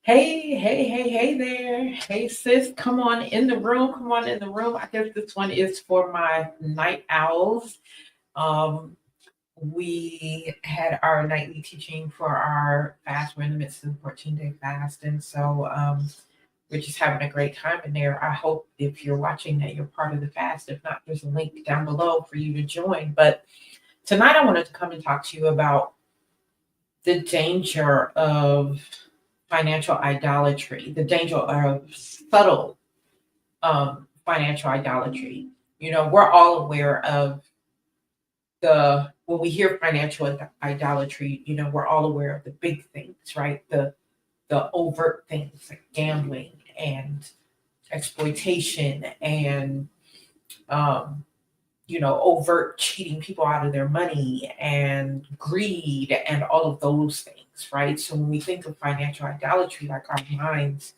Hey there. Hey, sis, come on in the room. Come on in the room. I guess this one is for my night owls. Um, we had our nightly teaching for our fast. We're in the midst of the 14-day fast. And so we're just having a great time in there. I hope if you're watching that you're part of the fast. If not, there's a link down below for you to join. But tonight I wanted to come and talk to you about the danger of financial idolatry, the danger of subtle financial idolatry. We're all aware of when we hear financial idolatry, we're all aware of the big things, right? The overt things like gambling and exploitation and overt cheating people out of their money and greed and all of those things, right? So when we think of financial idolatry, like our minds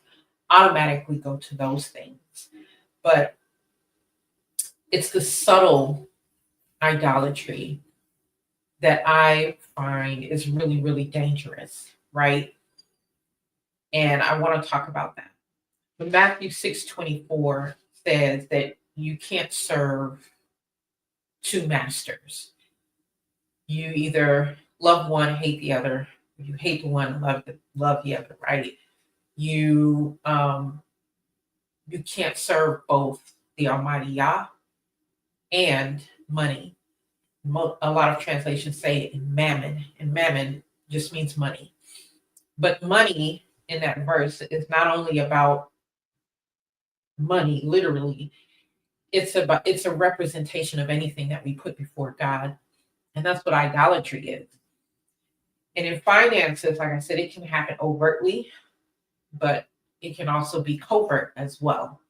automatically go to those things. But it's the subtle idolatry that I find is really, really dangerous, right? And I want to talk about that. When Matthew 6:24 says that you can't serve two masters. You either love one, hate the other. You hate the one, love the other, right? You can't serve both the Almighty Yah and money. A lot of translations say mammon, and mammon just means money. But money in that verse is not only about money, literally, it's a representation of anything that we put before God. And that's what idolatry is. And in finances, like I said, it can happen overtly, but it can also be covert as well,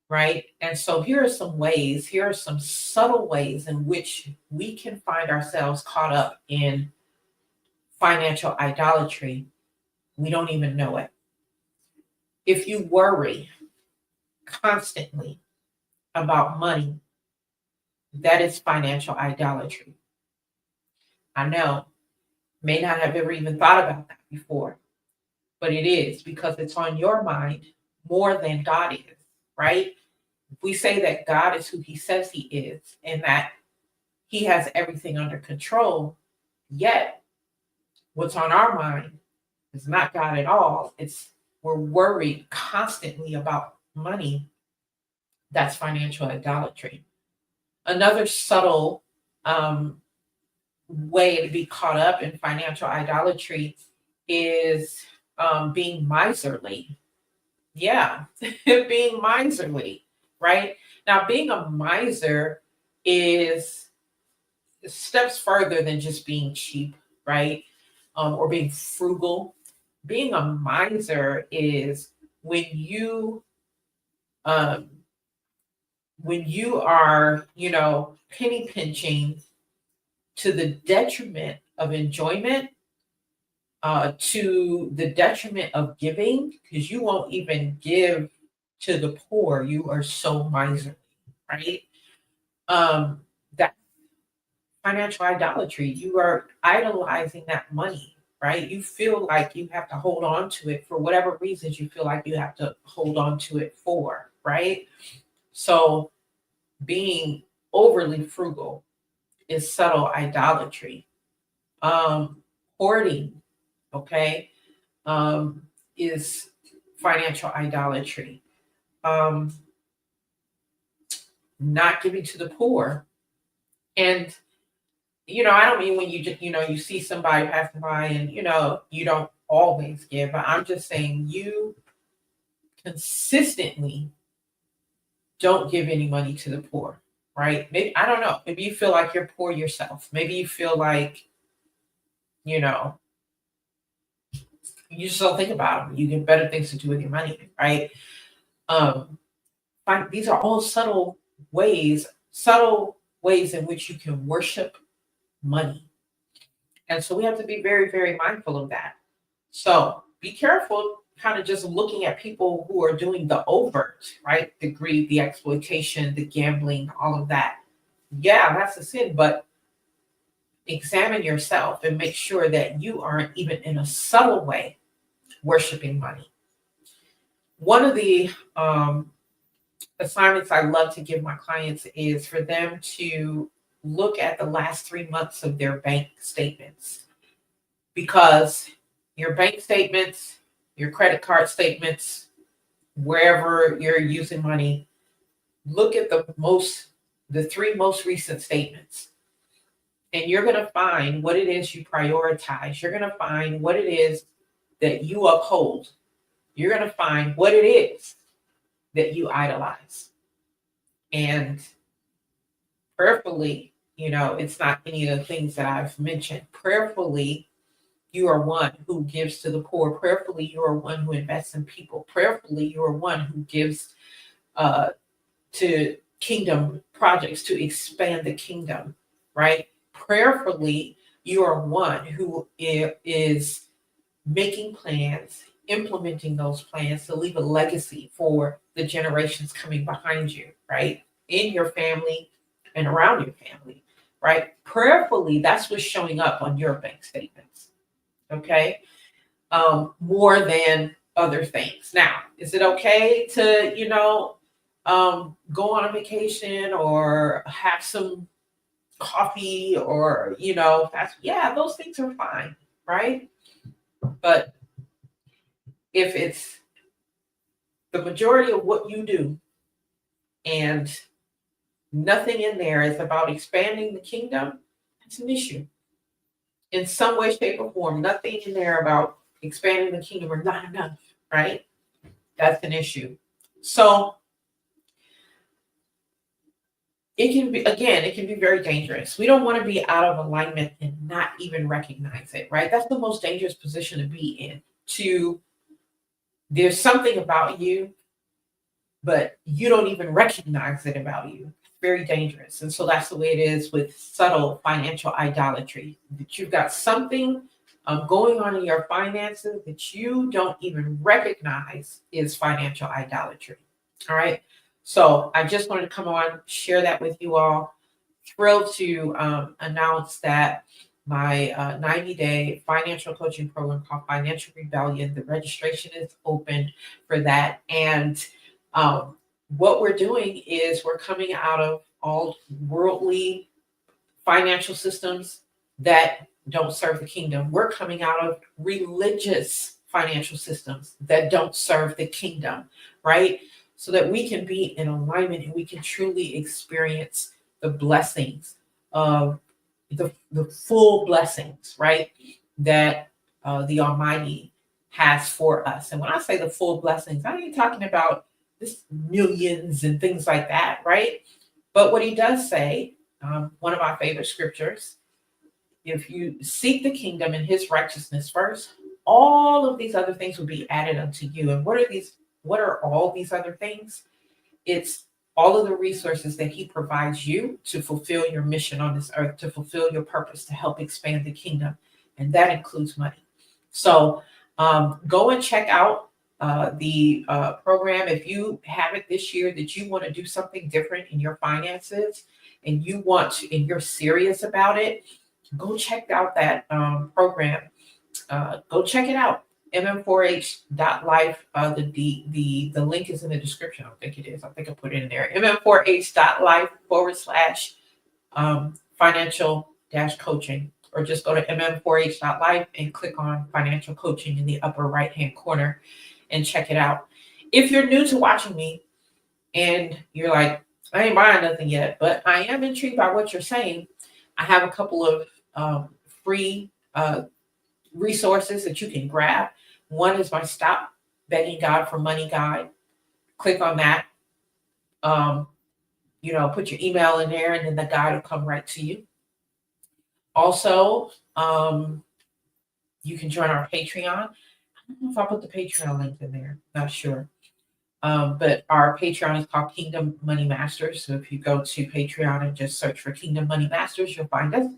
right? And so here are some subtle ways in which we can find ourselves caught up in financial idolatry. We don't even know it. If you worry constantly about money, that is financial idolatry. I know, may not have ever even thought about that before, but it is because it's on your mind more than God is, right? If we say that God is who he says he is and that he has everything under control, yet what's on our mind is not God at all. We're worried constantly about money. That's financial idolatry. Another subtle way to be caught up in financial idolatry is being miserly. Yeah, being miserly, right? Now, being a miser is steps further than just being cheap, right? Or being frugal. Being a miser is when you um, are, penny pinching to the detriment of enjoyment, to the detriment of giving, because you won't even give to the poor. You are so miserly, right? That financial idolatry. You are idolizing that money, right? You feel like you have to hold on to it for whatever reasons you feel like you have to hold on to it for, right? So being overly frugal is subtle idolatry. Hoarding, okay, is financial idolatry. Um, Not giving to the poor. And, I don't mean when you just, you see somebody passing by and, you don't always give, but I'm just saying you consistently don't give any money to the poor, right? Maybe, I don't know. Maybe you feel like you're poor yourself. Maybe you feel like, you know, you just don't think about them. You get better things to do with your money, right? Um, these are all subtle ways in which you can worship money. And so we have to be very, very mindful of that. So be careful kind of just looking at people who are doing the overt, right? The greed, the exploitation, the gambling, all of that. Yeah, that's a sin, but examine yourself and make sure that you aren't even in a subtle way worshiping money. One of the assignments I love to give my clients is for them to look at the last 3 months of their bank statements, because your bank statements, your credit card statements, wherever you're using money, look at the three most recent statements, and you're going to find what it is you prioritize. You're going to find what it is that you uphold. You're going to find what it is that you idolize. And prayerfully, it's not any of the things that I've mentioned. Prayerfully, you are one who gives to the poor. Prayerfully, you are one who invests in people. Prayerfully, you are one who gives to kingdom projects to expand the kingdom, right? Prayerfully, you are one who is making plans, implementing those plans to leave a legacy for the generations coming behind you, right? In your family and around your family, right? Prayerfully, that's what's showing up on your bank statements, okay? More than other things. Now, is it okay to, go on a vacation or have some coffee or, fast? Yeah, those things are fine, right? But if it's the majority of what you do and nothing in there is about expanding the kingdom, it's an issue. In some way, shape, or form, nothing in there about expanding the kingdom or not enough, right? That's an issue. So it can be very dangerous. We don't want to be out of alignment and not even recognize it, right? That's the most dangerous position to be in. There's something about you, but you don't even recognize it about you. It's very dangerous. And so that's the way it is with subtle financial idolatry. That you've got something going on in your finances that you don't even recognize is financial idolatry. All right. So I just wanted to come on, share that with you all. Thrilled to announce that my 90-day financial coaching program called Financial Rebellion, the registration is open for that. And what we're doing is we're coming out of all worldly financial systems that don't serve the kingdom. We're coming out of religious financial systems that don't serve the kingdom, right? So that we can be in alignment and we can truly experience the blessings of the full blessings, right? That the Almighty has for us. And when I say the full blessings, I ain't talking about this millions and things like that, right? But what he does say, one of my favorite scriptures, if you seek the kingdom and his righteousness first, all of these other things will be added unto you. And what are these? What are all these other things? It's all of the resources that he provides you to fulfill your mission on this earth, to fulfill your purpose, to help expand the kingdom. And that includes money. So go and check out the program. If you have it this year that you want to do something different in your finances and you want to, and you're serious about it, go check out that program. Go check it out. mm4h.life. The link is in the description. I don't think it is. I think I put it in there. mm4h.life /financial coaching, or just go to mm4h.life and click on financial coaching in the upper right hand corner and check it out. If you're new to watching me and you're like, I ain't buying nothing yet, but I am intrigued by what you're saying, I have a couple of free resources that you can grab. One is my Stop Begging God for Money guide. Click on that. Put your email in there and then the guide will come right to you. Also, you can join our Patreon. I don't know if I put the Patreon link in there. Not sure. But our Patreon is called Kingdom Money Masters. So if you go to Patreon and just search for Kingdom Money Masters, you'll find us.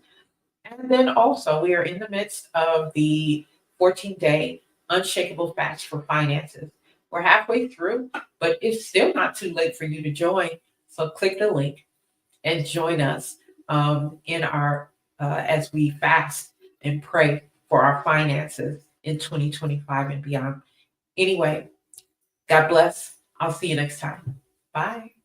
And then also, we are in the midst of the 14-day Unshakable Fast for Finances. We're halfway through, but it's still not too late for you to join. So click the link and join us in our as we fast and pray for our finances in 2025 and beyond. Anyway, God bless. I'll see you next time. Bye.